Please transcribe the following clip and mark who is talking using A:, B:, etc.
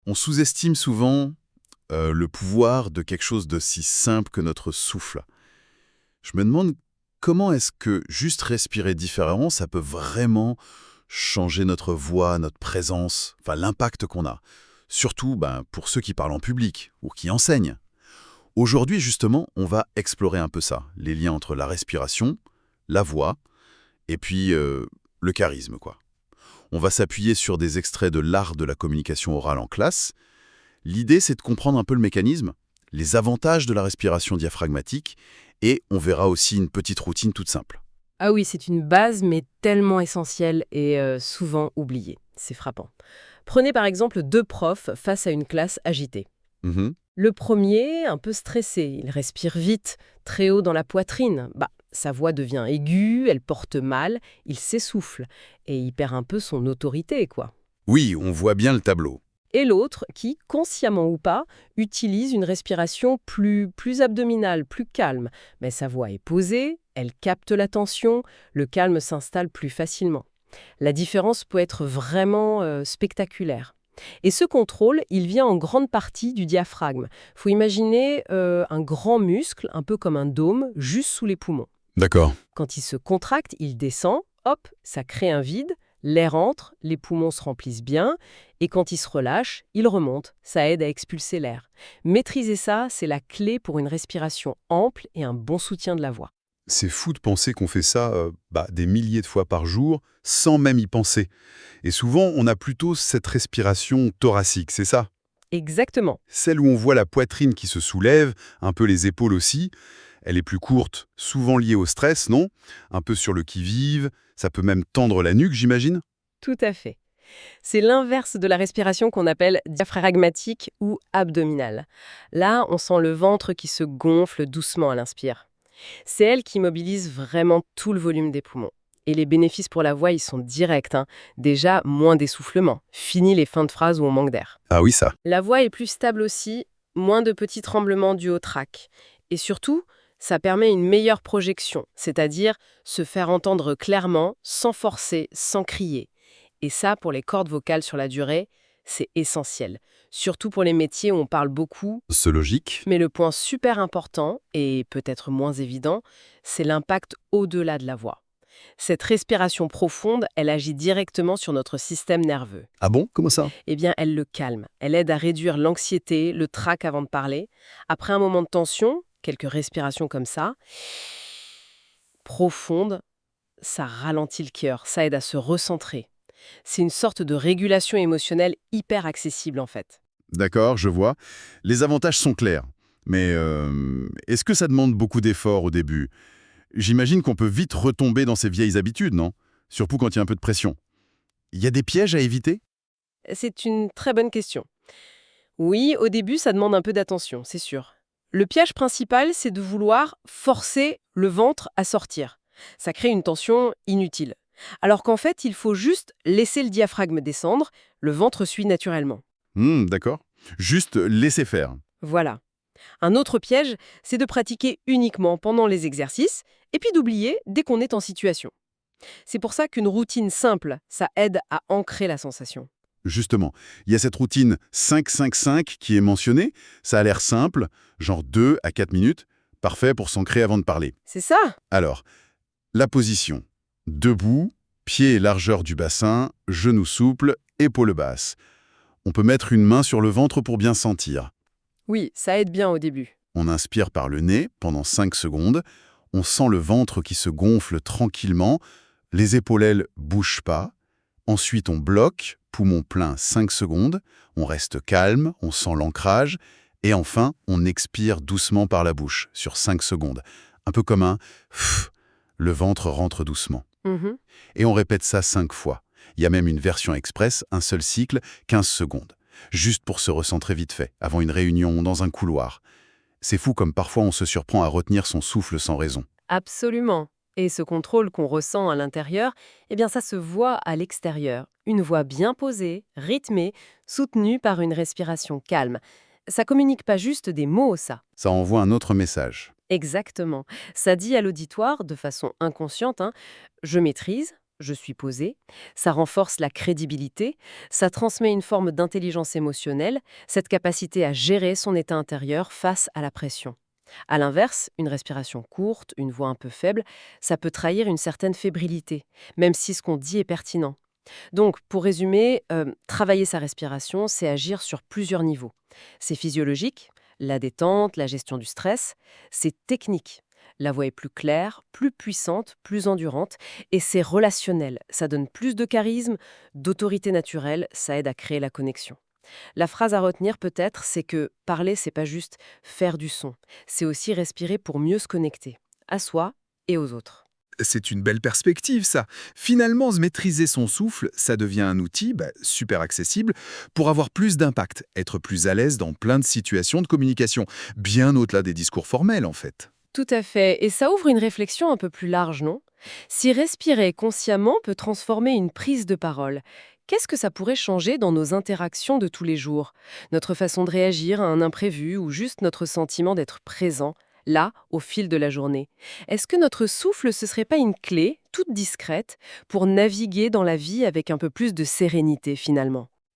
A: On sous-estime souvent le pouvoir de quelque chose de si simple que notre souffle. Je me demande comment est-ce que juste respirer différemment, ça peut vraiment changer notre voix, notre présence, enfin l'impact qu'on a. Surtout pour ceux qui parlent en public ou qui enseignent. Aujourd'hui, justement, on va explorer un peu ça, les liens entre la respiration, la voix, et puis le charisme, quoi. On va s'appuyer sur des extraits de l'art de la communication orale en classe. L'idée, c'est de comprendre un peu le mécanisme, les avantages de la respiration diaphragmatique, et on verra aussi une petite routine toute simple.
B: Ah oui, c'est une base, mais tellement essentielle et souvent oubliée. C'est frappant. Prenez par exemple deux profs face à une classe agitée.
A: Mhm.
B: Le premier, un peu stressé, il respire vite, très haut dans la poitrine. Sa voix devient aiguë, elle porte mal, il s'essouffle et il perd un peu son autorité, quoi.
A: Oui, on voit bien le tableau.
B: Et l'autre qui, consciemment ou pas, utilise une respiration plus abdominale, plus calme. Mais sa voix est posée, elle capte l'attention, le calme s'installe plus facilement. La différence peut être vraiment spectaculaire. Et ce contrôle, il vient en grande partie du diaphragme. Faut imaginer un grand muscle, un peu comme un dôme, juste sous les poumons.
A: D'accord.
B: Quand il se contracte, il descend, hop, ça crée un vide, l'air entre, les poumons se remplissent bien, et quand il se relâche, il remonte, ça aide à expulser l'air. Maîtriser ça, c'est la clé pour une respiration ample et un bon soutien de la voix.
A: C'est fou de penser qu'on fait ça des milliers de fois par jour, sans même y penser. Et souvent, on a plutôt cette respiration thoracique, c'est ça?
B: Exactement.
A: Celle où on voit la poitrine qui se soulève, un peu les épaules aussi. Elle est plus courte, souvent liée au stress, non? Un peu sur le qui-vive, ça peut même tendre la nuque, j'imagine?
B: Tout à fait. C'est l'inverse de la respiration qu'on appelle diaphragmatique ou abdominale. Là, on sent le ventre qui se gonfle doucement à l'inspire. C'est elle qui mobilise vraiment tout le volume des poumons. Et les bénéfices pour la voix, ils sont directs, hein. Déjà, moins d'essoufflement. Fini les fins de phrases où on manque d'air.
A: Ah oui, ça.
B: La voix est plus stable aussi, moins de petits tremblements dus au trac. Et surtout, ça permet une meilleure projection, c'est-à-dire se faire entendre clairement, sans forcer, sans crier. Et ça, pour les cordes vocales sur la durée, c'est essentiel. Surtout pour les métiers où on parle beaucoup.
A: C'est logique.
B: Mais le point super important, et peut-être moins évident, c'est l'impact au-delà de la voix. Cette respiration profonde, elle agit directement sur notre système nerveux.
A: Ah bon? Comment ça?
B: Eh bien, elle le calme. Elle aide à réduire l'anxiété, le trac avant de parler. Après un moment de tension, quelques respirations comme ça, profondes, ça ralentit le cœur, ça aide à se recentrer. C'est une sorte de régulation émotionnelle hyper accessible en fait.
A: D'accord, je vois. Les avantages sont clairs. Mais est-ce que ça demande beaucoup d'efforts au début? J'imagine qu'on peut vite retomber dans ses vieilles habitudes, non? Surtout quand il y a un peu de pression. Il y a des pièges à éviter?
B: C'est une très bonne question. Oui, au début, ça demande un peu d'attention, c'est sûr. Le piège principal, c'est de vouloir forcer le ventre à sortir. Ça crée une tension inutile. Alors qu'en fait, il faut juste laisser le diaphragme descendre, le ventre suit naturellement.
A: D'accord. Juste laisser faire.
B: Voilà. Un autre piège, c'est de pratiquer uniquement pendant les exercices et puis d'oublier dès qu'on est en situation. C'est pour ça qu'une routine simple, ça aide à ancrer la sensation.
A: Justement, il y a cette routine 5-5-5 qui est mentionnée. Ça a l'air simple, genre 2 à 4 minutes. Parfait pour s'ancrer avant de parler.
B: C'est ça?
A: Alors, la position. Debout, pieds et largeur du bassin, genoux souples, épaules basses. On peut mettre une main sur le ventre pour bien sentir.
B: Oui, ça aide bien au début.
A: On inspire par le nez pendant 5 secondes. On sent le ventre qui se gonfle tranquillement. Les épaules bougent pas. Ensuite, on bloque, poumon plein 5 secondes. On reste calme, on sent l'ancrage. Et enfin, on expire doucement par la bouche sur 5 secondes. Un peu comme un pff, le ventre rentre doucement.
B: Mhm.
A: Et on répète ça 5 fois. Il y a même une version express, un seul cycle, 15 secondes. Juste pour se recentrer vite fait, avant une réunion, dans un couloir. C'est fou comme parfois on se surprend à retenir son souffle sans raison.
B: Absolument. Et ce contrôle qu'on ressent à l'intérieur, eh bien ça se voit à l'extérieur. Une voix bien posée, rythmée, soutenue par une respiration calme. Ça communique pas juste des mots, ça.
A: Ça envoie un autre message.
B: Exactement. Ça dit à l'auditoire, de façon inconsciente, hein, je maîtrise, je suis posé, ça renforce la crédibilité, ça transmet une forme d'intelligence émotionnelle, cette capacité à gérer son état intérieur face à la pression. À l'inverse, une respiration courte, une voix un peu faible, ça peut trahir une certaine fébrilité, même si ce qu'on dit est pertinent. Donc, pour résumer, travailler sa respiration, c'est agir sur plusieurs niveaux. C'est physiologique, la détente, la gestion du stress. C'est technique. La voix est plus claire, plus puissante, plus endurante. Et c'est relationnel. Ça donne plus de charisme, d'autorité naturelle, ça aide à créer la connexion. La phrase à retenir peut-être, c'est que parler, c'est pas juste faire du son. C'est aussi respirer pour mieux se connecter, à soi et aux autres.
C: C'est une belle perspective, ça. Finalement, se maîtriser son souffle, ça devient un outil super accessible pour avoir plus d'impact, être plus à l'aise dans plein de situations de communication, bien au-delà des discours formels, en fait.
B: Tout à fait. Et ça ouvre une réflexion un peu plus large, non? Si respirer consciemment peut transformer une prise de parole, qu'est-ce que ça pourrait changer dans nos interactions de tous les jours? Notre façon de réagir à un imprévu ou juste notre sentiment d'être présent, là, au fil de la journée? Est-ce que notre souffle, ce serait pas une clé, toute discrète, pour naviguer dans la vie avec un peu plus de sérénité finalement?